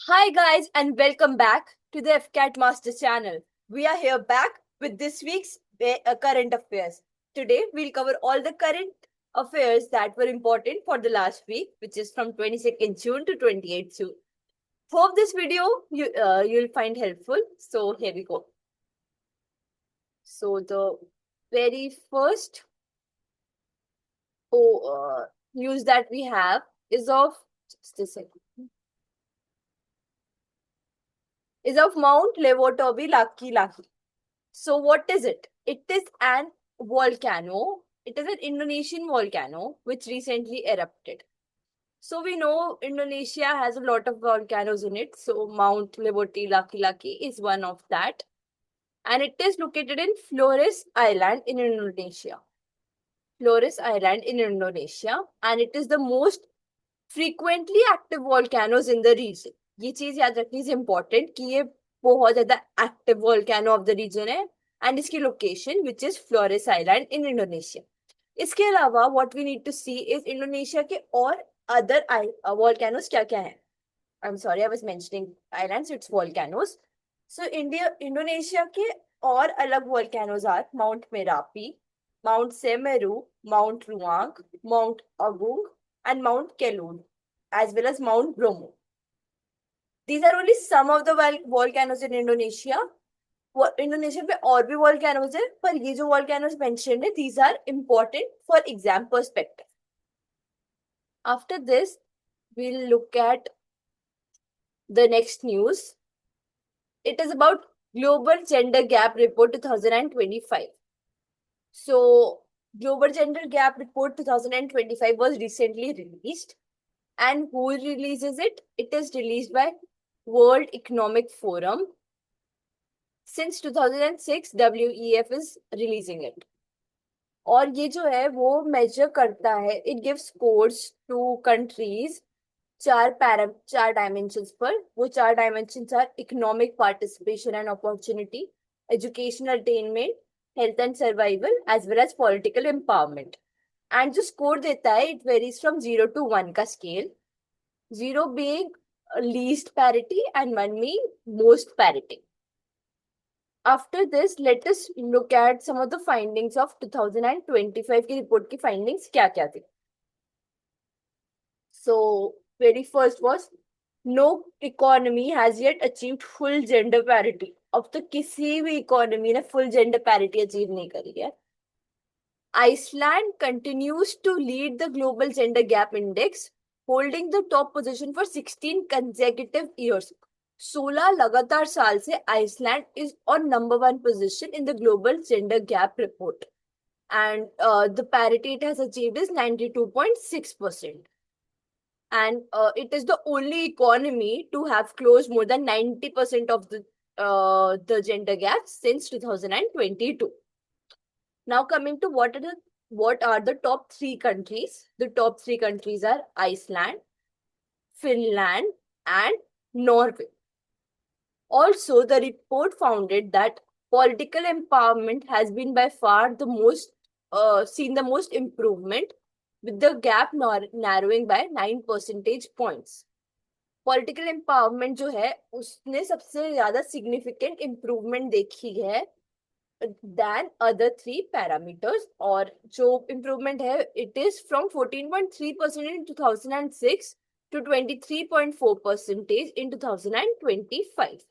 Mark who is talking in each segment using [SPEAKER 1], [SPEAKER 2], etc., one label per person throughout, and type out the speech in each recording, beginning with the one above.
[SPEAKER 1] Hi guys and welcome back to the FCAT Master channel. We are here back with this week's current affairs. Today we'll cover all the current affairs that were important for the last week, which is from 22nd June to 28th June. Hope this video you'll find helpful. So here we go. So the very first news that we have is of just a second. Is of Mount Levotobi Laki Laki. So what is it? It is an volcano. It is an Indonesian volcano which recently erupted. So we know Indonesia has a lot of volcanoes in it. So Mount Levoti Laki Laki is one of that. And it is located in Flores Island in Indonesia. Flores Island in Indonesia. And it is the most frequently active volcanoes in the region. ये चीज याद रखनी is important कि ये बहुत ज्यादा active volcano of the region है and इसकी location which is Flores Island in Indonesia. इसके अलावा what we need to see is Indonesia के और other volcanoes क्या क्या हैं. I'm sorry, I was mentioning islands, it's volcanoes. So Indonesia के और अलग volcanoes are Mount Merapi, Mount Semeru, Mount Ruang, Mount Agung, and Mount Kelun, as well as Mount Bromo. These are only some of the volcanoes in Indonesia. Indonesia पे और भी volcanoes है, पर ये जो volcanoes mentioned है, these are important for exam perspective. After this, we'll look at the next news. It is about Global Gender Gap Report 2025. So, Global Gender Gap Report 2025 was recently released. And who releases it? It is released by World Economic Forum. Since 2006, WEF is releasing it. और ये जो है वो measure करता है, it gives scores to countries चार dimensions पर. वो चार dimensions are economic participation and opportunity, educational attainment, health and survival, as well as political empowerment. And जो score देता है, it varies from 0 to 1 का scale. 0 being least parity and 1 being most parity. After this, let us look at some of the findings of 2025 की report की findings क्या क्या थी. So, very first was no economy has yet achieved full gender parity. अब तो किसी भी economy ने full gender parity achieve नहीं करी है. Iceland continues to lead the global gender gap index, holding the top position for 16 consecutive years. 16 लगातार साल से Iceland is on number 1 position in the global gender gap report. And the parity it has achieved is 92.6%. And it is the only economy to have closed more than 90% of the gender gap since 2022. Now coming to what are the top 3 countries? The top 3 countries are Iceland, Finland, and Norway. Also, the report found that political empowerment has been by far the most seen the most improvement, with the gap narrowing by 9 percentage points. Political empowerment जो है उसने सबसे ज्यादा significant improvement देखी है than other 3 parameters. और जो improvement है it is from 14.3% in 2006 to 23.4% in 2025.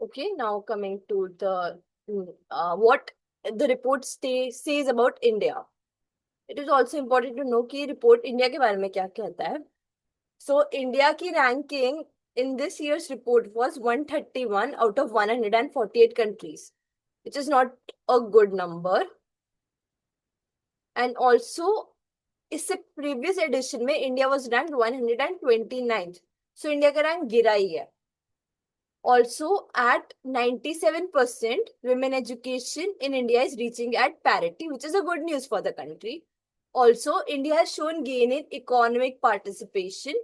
[SPEAKER 1] Okay, now coming to the what the report says about India. It is also important to know कि report India के बारे में क्या कहता है. So India की ranking in this year's report was 131 out of 148 countries, which is not a good number. And also, इससे previous edition में India was ranked 129th. So India का rank गिरा ही है. Also, at 97%, women education in India is reaching at parity, which is a good news for the country. Also, India has shown gain in economic participation,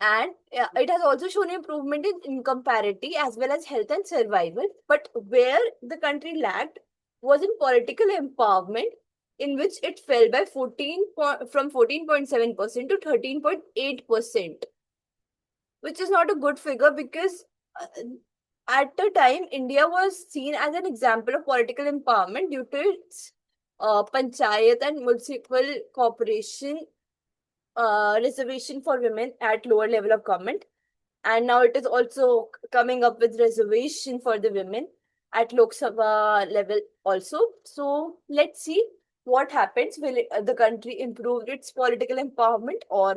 [SPEAKER 1] and it has also shown improvement in income parity as well as health and survival. But where the country lagged was in political empowerment, in which it fell by from 14.7% to 13.8%. which is not a good figure because at the time India was seen as an example of political empowerment due to its panchayat and municipal corporation reservation for women at lower level of government, and now it is also coming up with reservation for the women at Lok Sabha level also. So let's see what happens. Will the country improve its political empowerment, or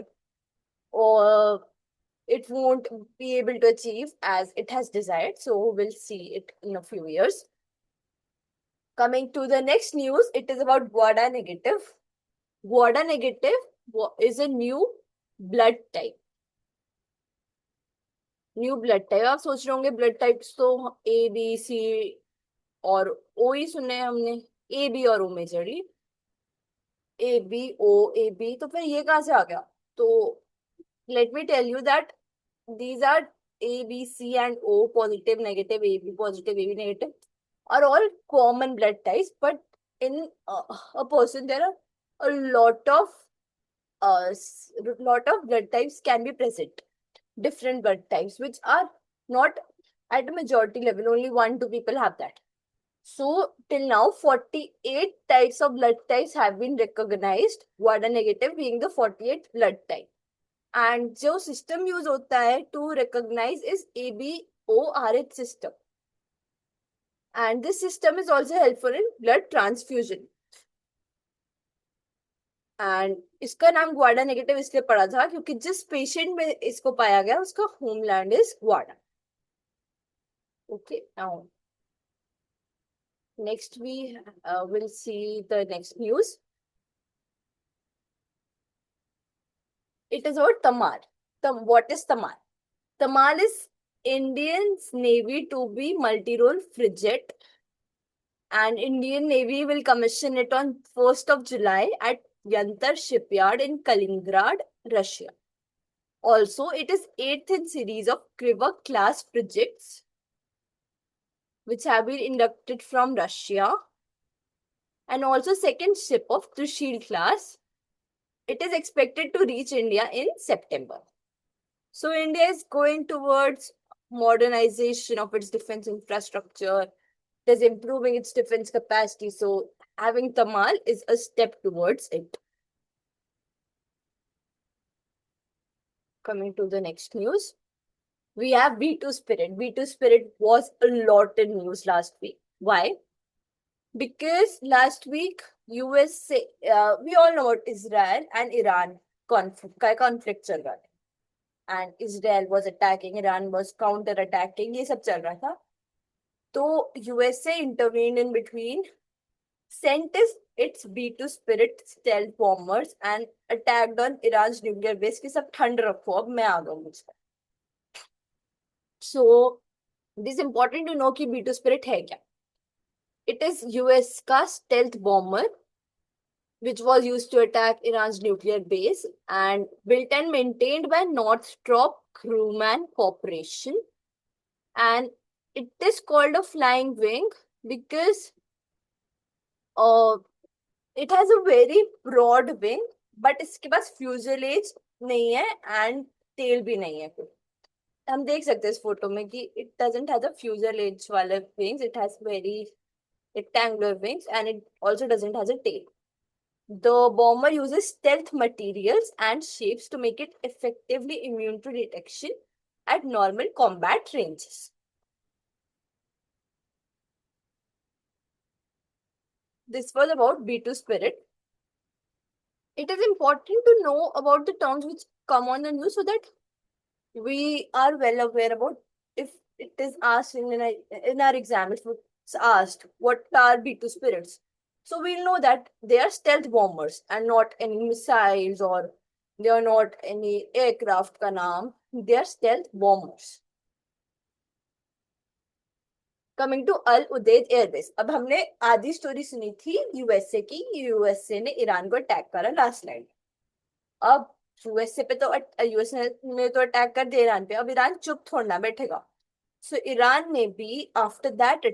[SPEAKER 1] it won't be able to achieve as it has desired? So we'll see it in a few years. Coming to the next news, it is about Guada negative. Guada negative is a new blood type. New blood type. आप सोच रहे होंगे blood types तो A B C और O ही सुने हैं हमने. A B और O majorly. A B O A B, तो फिर ये कहाँ से आ गया? तो let me tell you that these are A B C and O positive, negative, AB positive, AB negative are all common blood types, but in a person there are a lot of blood types can be present, different blood types which are not at a majority level. Only 1-2 people have that. So till now 48 types of blood types have been recognized, Guada negative being the 48th blood type. And जो system use होता है to recognize is ABORH system. And this system is also helpful in blood transfusion. And इसका नाम Gwada negative इसलिए पड़ा था क्योंकि जिस पेशेंट में इसको पाया गया उसका होमलैंड इज ग्वाडा. Okay, now next we will see the next news. It is about Tamar. What is Tamar? Tamar is Indian Navy to be multi-role frigate, and Indian Navy will commission it on 1st of July at Yantar shipyard in Kaliningrad, Russia. Also, it is 8th in series of Kriva class frigates which have been inducted from Russia, and also second ship of Trishul class. It is expected to reach India in September. So India is going towards modernization of its defense infrastructure. It is improving its defense capacity. So having Tamar is a step towards it. Coming to the next news, we have B2 Spirit. B2 Spirit was a lot in news last week. Why? Because last week USA, we all know about Israel and Iran conflict चल रहा था, and Israel was attacking, Iran was counter attacking, ये सब चल रहा था. तो USA intervened in between, sent its B2 Spirit stealth bombers and attacked on Iran's nuclear base. कि सब ठंड रखो, अब मैं आ गया मुझे. So it is important to know कि B2 Spirit है क्या. It is US का stealth bomber which was used to attack Iran's nuclear base and built and maintained by Northrop Grumman Corporation. And it is called a flying wing because it has a very broad wing, but इसके पास fuselage नहीं है and tail भी नहीं है. कुछ हम देख सकते हैं इस फोटो में कि it doesn't have a fuselage वाले wings. It has very rectangular wings and it also doesn't have a tail. The bomber uses stealth materials and shapes to make it effectively immune to detection at normal combat ranges. This was about B2 Spirit. It is important to know about the terms which come on the news so that we are well aware about if it is asked in our exam, if it's asked what are B2 Spirits. So we'll know that they are stealth bombers and not any missiles, or they are not any aircraft का नाम. They are stealth bombers. Coming to Al Udeid Airbase. अब हमने आधी story सुनी थी USA की. USA ने Iran को अटैक करा लास्ट नाइट. अब यूएसए पे तो यूएसए ने तो अटैक कर दिया ईरान पे. अब ईरान चुप थोड़ा बैठेगा. सो ईरान ने भी आफ्टर दैट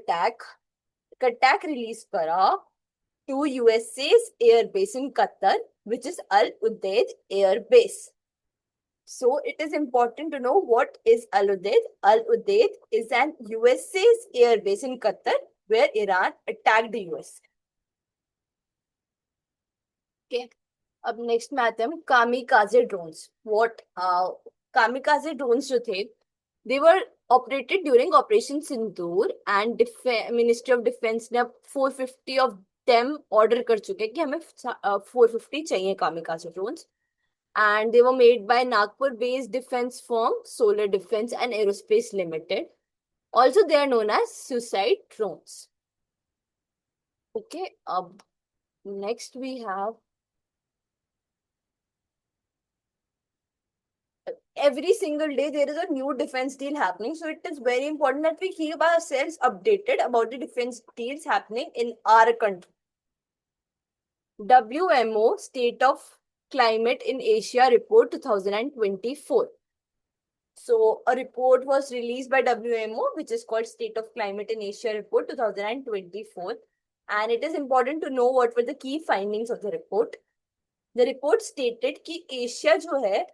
[SPEAKER 1] अटैक रिलीज करा to USA's airbase in Qatar, which is Al Udeid Air Base. So it is important to know what is Al Udeid. Al Udeid is an USA's airbase in Qatar where Iran attacked the US. Okay. अब next में आते हैं हम kamikaze drones. What kamikaze drones जो थे, they were operated during operation Sindoor and ministry of defence ने अब 450 of them order कर चुके हैं कि हमें 450 चाहिए kamikaze drones. And they were made by Nagpur-based defense firm Solar Defense and Aerospace Limited. Also, they are known as suicide drones. Okay, next we have every single day there is a new defense deal happening. So it is very important that we keep ourselves updated about the defense deals happening in our country. WMO State of Climate in Asia Report 2024. So a report was released by WMO, which is called State of Climate in Asia Report 2024. And it is important to know what were the key findings of the report. The report stated कि Asia जो है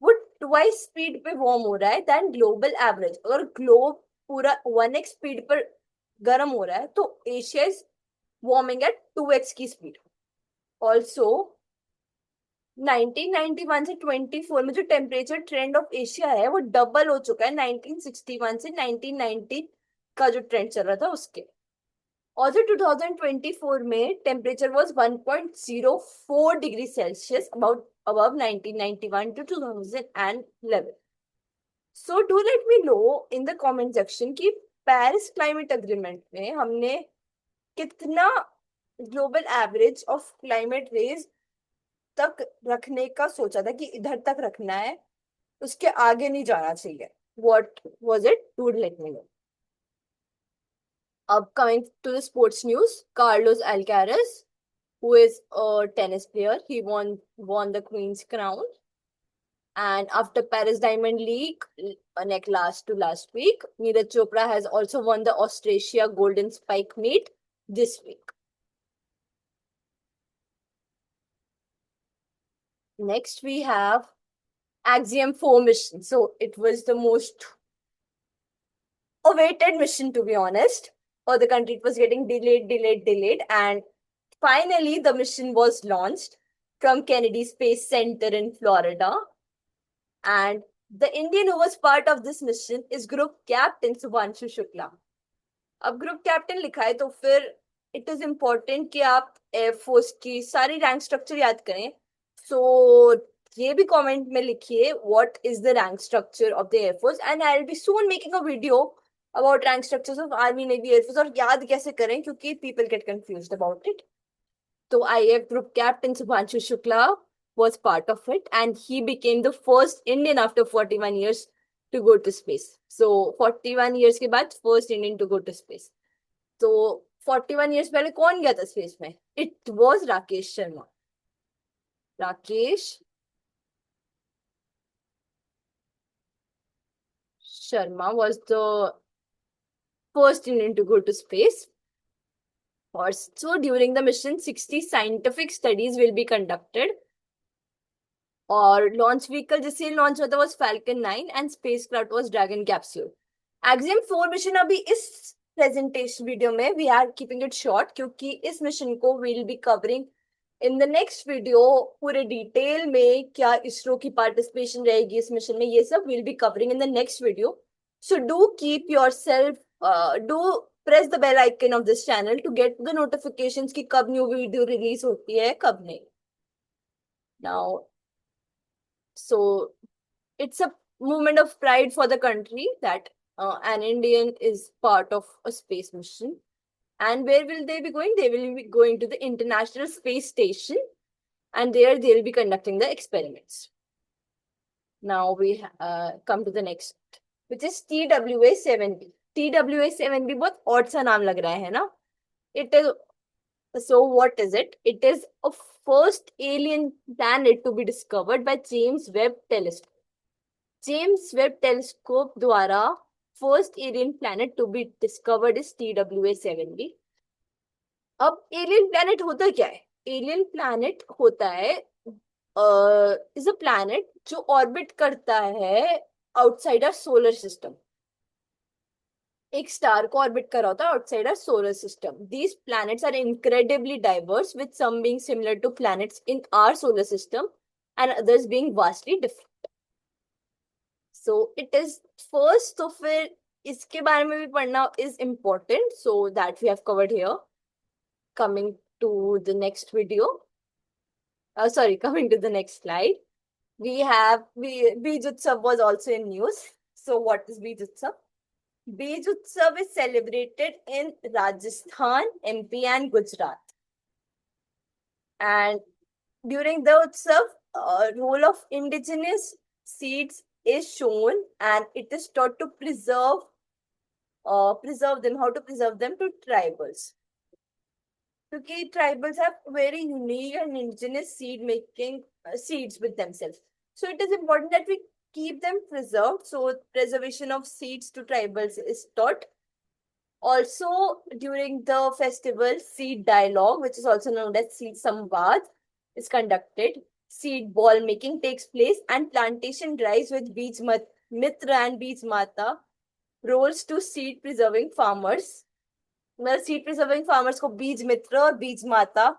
[SPEAKER 1] वो twice speed पे warm हो रहा है then global average. अगर globe पूरा 1x स्पीड पर गर्म हो रहा है तो Asia is warming eight 2x की स्पीड. ऑल्सो 1991 से 24 में जो टेम्परेचर ट्रेंड ऑफ एशिया है वो डबल हो चुका है 1961 से 1990 का जो ट्रेंड चल रहा था उसके. Also 2024 में temperature was 1.04 degree Celsius above 1991 to 2011. So do let me know in the comment section कि पेरिस क्लाइमेट अग्रीमेंट में हमने कितना global average of climate raise तक रखने का सोचा था कि इधर तक रखना है, उसके आगे नहीं जाना चाहिए. What was it? Do let me know. Coming to the sports news, Carlos Alcaraz, who is a tennis player, he won the Queen's Crown. And after Paris Diamond League, last week, Neeraj Chopra has also won the Australia Golden Spike meet this week. Next, we have Axiom 4 mission. So it was the most awaited mission, to be honest. For the country, it was getting delayed. And finally, the mission was launched from Kennedy Space Center in Florida. And the Indian who was part of this mission is Group Captain Subhanshu Shukla. अब group captain लिखा है तो फिर it is important कि आप air force की सारी rank structure याद करें. सो ये भी कमेंट में लिखिए what is the rank structure of the air force and I will be soon making a video about rank structures of army navy air force. और याद कैसे करें क्योंकि people get confused about it. तो IAF group captain Subhanshu Shukla was part of it and he became the first Indian after 41 years to go to space. So 41 years के बाद first Indian to go to space. तो 41 years पहले कौन गया था space में? It was Rakesh Sharma. Rakesh Sharma was the first Indian to go to space. Also during the mission 60 scientific studies will be conducted. और launch vehicle जिससे launch होता was Falcon 9 and spacecraft was Dragon capsule. Axiom 4 mission अभी इस presentation video में we are keeping it short क्योंकि इस mission को we'll be covering in the next video. पूरे डिटेल में क्या इसरो की पार्टिसिपेशन रहेगी इस मिशन में, ये सब we'll be covering in the next video. So do keep yourself, do press the bell icon of this channel to get the notifications कि कब न्यू वीडियो रिलीज होती है कब नहीं. Now so it's a moment of pride for the country that an Indian is part of a space mission. And where will they be going? They will be going to the International Space Station and there they'll be conducting the experiments. Now we come to the next, which is TWA-7B. TWA-7B बहुत odd सा नाम लग रहा है ना? It is, so what is it? It is a first alien planet to be discovered by James Webb Telescope. James Webb Telescope द्वारा first alien planet to be discovered is TWA-7B. अब alien planet होता क्या है? Alien planet होता है is a planet जो orbit करता है आउटसाइड आवर सोलर सिस्टम. एक स्टार को ऑर्बिट कर रहा होता है outside our solar system. These planets are incredibly diverse with some being similar to planets in our solar system and others being vastly different. So it is first, तो फिर इसके बारे में भी पढ़ना is important, so that we have covered here. Coming to the next video, coming to the next slide, we have Bij Utsav was also in news. So what is Bij Utsav? Bij Utsav is celebrated in Rajasthan, MP and Gujarat. And during the Utsav, role of indigenous seeds is shown and it is taught to preserve them, how to preserve them to tribals. Because tribals have very unique and indigenous seed making seeds with themselves. So it is important that we keep them preserved. So preservation of seeds to tribals is taught. Also, during the festival, seed dialogue, which is also known as seed samvad, is conducted. Seed ball making takes place and plantation drives with Bij Mitra and Bij Mata roles to seed preserving farmers. मतलब seed preserving farmers को बीज मित्र और बीज माता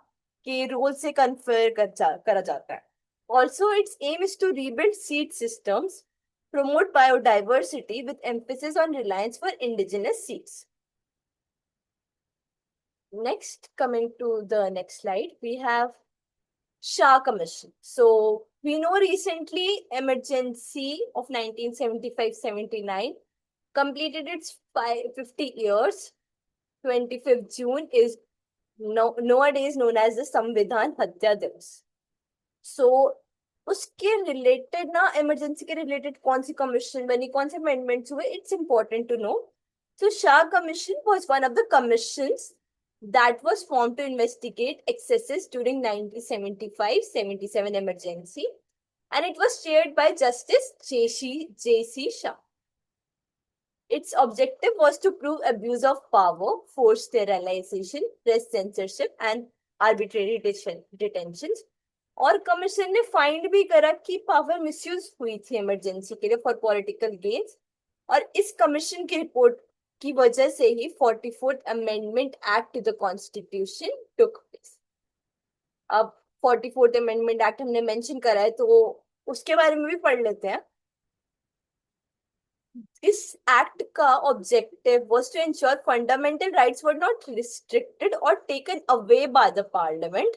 [SPEAKER 1] के role से confer करा जाता है. Also it's aim is to rebuild seed systems, promote biodiversity with emphasis on reliance for indigenous seeds. Next, coming to the next slide, we have Shah Commission. So we know recently emergency of 1975-79 completed its 50 years. 25th June is nowadays known as the Samvidhan Hatya Divas. So उसके related ना, emergency के related कौन सी commission बनी, कौन से amendments हुए, it's important to know. So Shah Commission was one of the commissions that was formed to investigate excesses during 1975-77 emergency, and it was chaired by Justice J.C. Shah. Its objective was to prove abuse of power, forced sterilization, press censorship, and arbitrary detentions. और commission ने find भी करा कि power misuse हुई थी emergency के लिए for political gains, और इस कमीशन की रिपोर्ट की वजह से ही 44th amendment act to the constitution took place. अब 44th अमेंडमेंट एक्ट हमने मेंशन करा है, तो उसके बारे में भी पढ़ लेते हैं. इस एक्ट का objective was to ensure fundamental rights were not restricted और taken away by the parliament.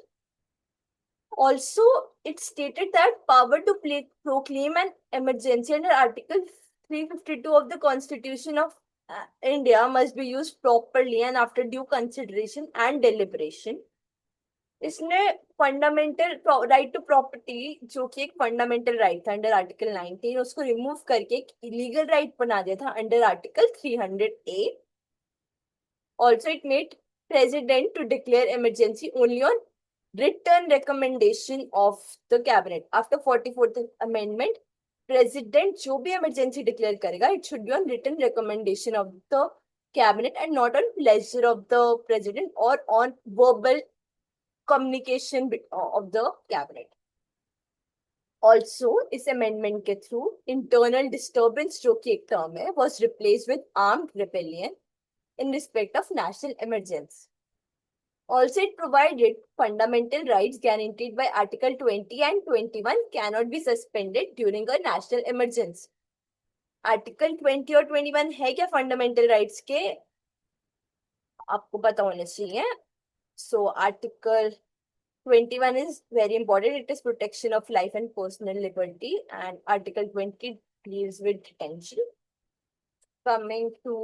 [SPEAKER 1] Also, it stated that power to proclaim an emergency under Article 352 of the Constitution of India must be used properly and after due consideration and deliberation. इसने fundamental right to property, जो कि एक fundamental right था under article 19, उसको remove करके एक illegal right बना दिया था under article 300A. Also it made president to declare emergency only on written recommendation of the cabinet. After 44th amendment, president जो भी emergency declare करेगा, it should be on written recommendation of the cabinet and not on pleasure of the president or on verbal communication of the cabinet. Also, इस amendment के through internal disturbance, जो कि एक term है, was replaced with armed rebellion in respect of national emergency. Also, it provided fundamental rights guaranteed by Article 20 and 21 cannot be suspended during a national emergency. Article 20 और 21 है क्या fundamental rights के, आपको पता होना चाहिए. So, Article 21 is very important. It is protection of life and personal liberty, and Article 20 deals with detention. Coming to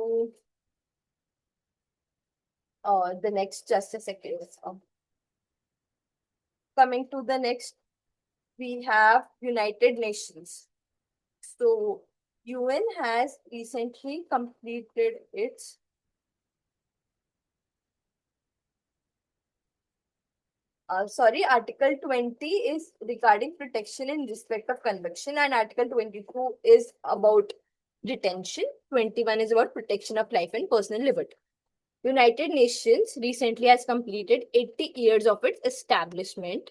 [SPEAKER 1] the next, just a second. Coming to the next, we have United Nations. So UN has recently completed its Article 20 is regarding protection in respect of conviction, and Article 22 is about detention. 21 is about protection of life and personal liberty. United Nations recently has completed 80 years of its establishment.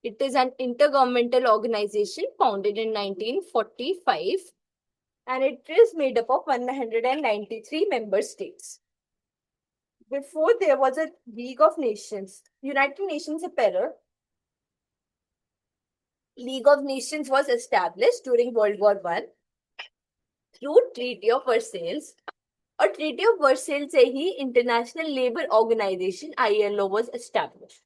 [SPEAKER 1] It is an intergovernmental organization founded in 1945 and it is made up of 193 member states. Before there was a League of Nations. United Nations से पहले League of Nations was established during World War I through Treaty of Versailles. और Treaty of Versailles से ही International Labour Organization ILO was established.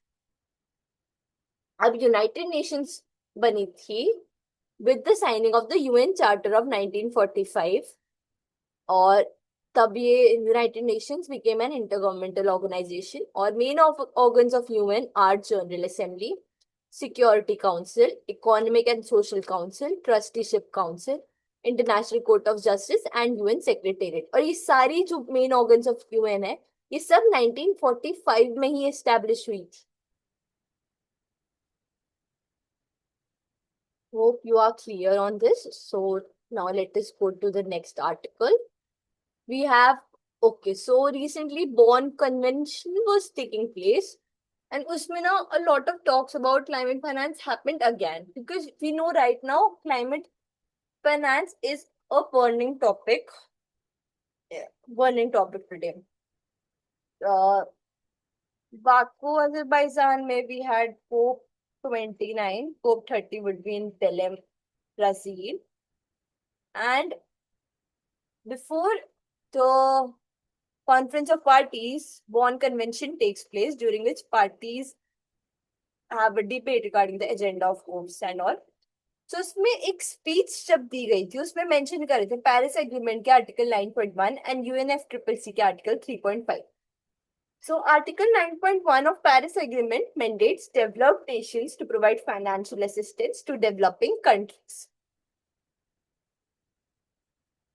[SPEAKER 1] अब United Nations बनी थी with the signing of the UN Charter of 1945 और तब ये United Nations became an intergovernmental organization और main of organs of UN are General Assembly, Security Council, Economic and Social Council, Trusteeship Council, International Court of Justice and UN Secretariat. और ये सारी जो main organs of UN है ये सब 1945 में ही establish हुई थी. Hope you are clear on this. So now let us go to the next article. We have, okay, so recently Bonn Convention was taking place and usme na a lot of talks about climate finance happened again because we know right now climate finance is a burning topic. Burning topic today. Baku, Azerbaijan, may we had COP29, COP30 would be in Belém, Brazil. And before the Conference of Parties, Bonn Convention takes place during which parties have a debate regarding the agenda of COPs and all. So उसमें एक speech जब दी गई थी उसमें mention कर रहे थे Paris Agreement के Article 9.1 and UNFCCC के Article 3.5. So Article 9.1 of Paris Agreement mandates developed nations to provide financial assistance to developing countries.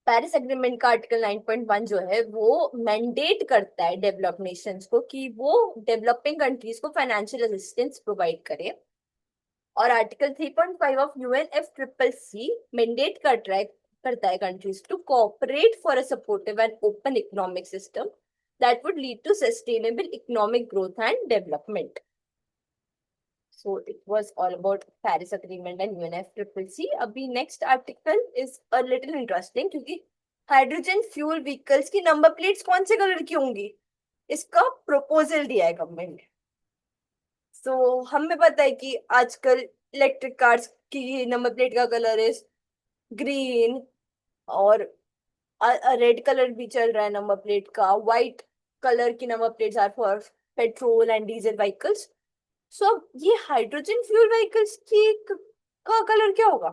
[SPEAKER 1] Paris agreement का आर्टिकल 9.1 जो है वो मैंडेट करता है डेवलप नेशंस को कि वो डेवलपिंग कंट्रीज को फाइनेंशियल असिस्टेंस प्रोवाइड करे और आर्टिकल 3.5 ऑफ UNFCCC मैंडेट करता है countries to cooperate for a supportive and open economic system that would lead to sustainable economic growth and development. So it was all about Paris Agreement and UNFCCC. अभी next article is a little interesting क्योंकि hydrogen fuel vehicles की number plates कौन से colour की होंगी इसका proposal दिया है गवर्नमेंट. सो हमें पता है कि आजकल इलेक्ट्रिक कार्स की नंबर प्लेट का कलर है ग्रीन और रेड कलर भी चल रहा है नंबर प्लेट का. व्हाइट कलर की number plates are for petrol and diesel vehicles. So अब ये हाइड्रोजन फ्यूल व्हीकल्स की का कलर क्या होगा.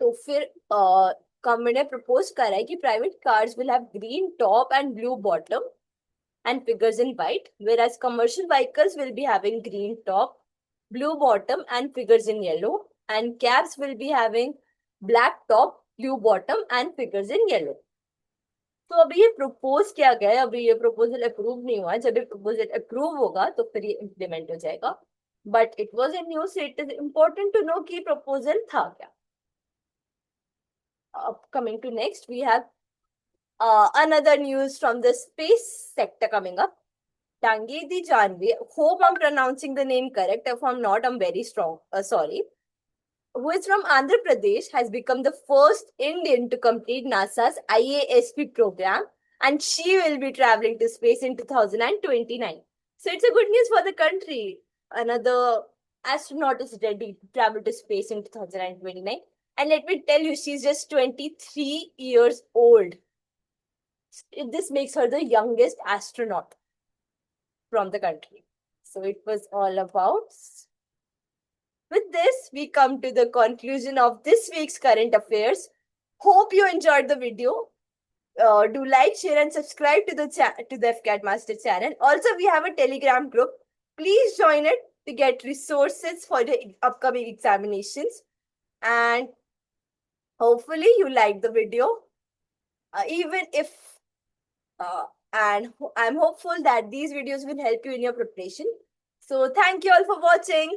[SPEAKER 1] तो फिर गवर्नमेंट ने प्रपोज करा है कि private cars will have green top and blue bottom and figures in white, whereas commercial vehicles will be having green top, blue bottom and figures in yellow, and cabs will be having black top, blue bottom and figures in yellow. तो अभी ये propose किया गया है, अभी ये proposal approve नहीं हुआ. जब ये प्रपोजल अप्रूव होगा तो फिर ये इम्प्लीमेंट हो जाएगा. But it was in news, it is important to know कि प्रपोजल था क्या. Coming to next, we have another news from the space sector coming up. Tangeeti Janvi, hope I'm pronouncing the name correct. If I'm not, I'm very sorry. Who is from Andhra Pradesh, has become the first Indian to complete NASA's IASP program, and she will be traveling to space in 2029. So it's a good news for the country. Another astronaut is ready to travel to space in 2029. And let me tell you, she's just 23 years old. This makes her the youngest astronaut from the country. So it was all about. With this, we come to the conclusion of this week's current affairs. Hope you enjoyed the video. Do like, share, and subscribe to the FCAT Master channel. Also, we have a Telegram group. Please join it to get resources for the upcoming examinations. And hopefully, you liked the video. Even if and I'm hopeful that these videos will help you in your preparation. So thank you all for watching.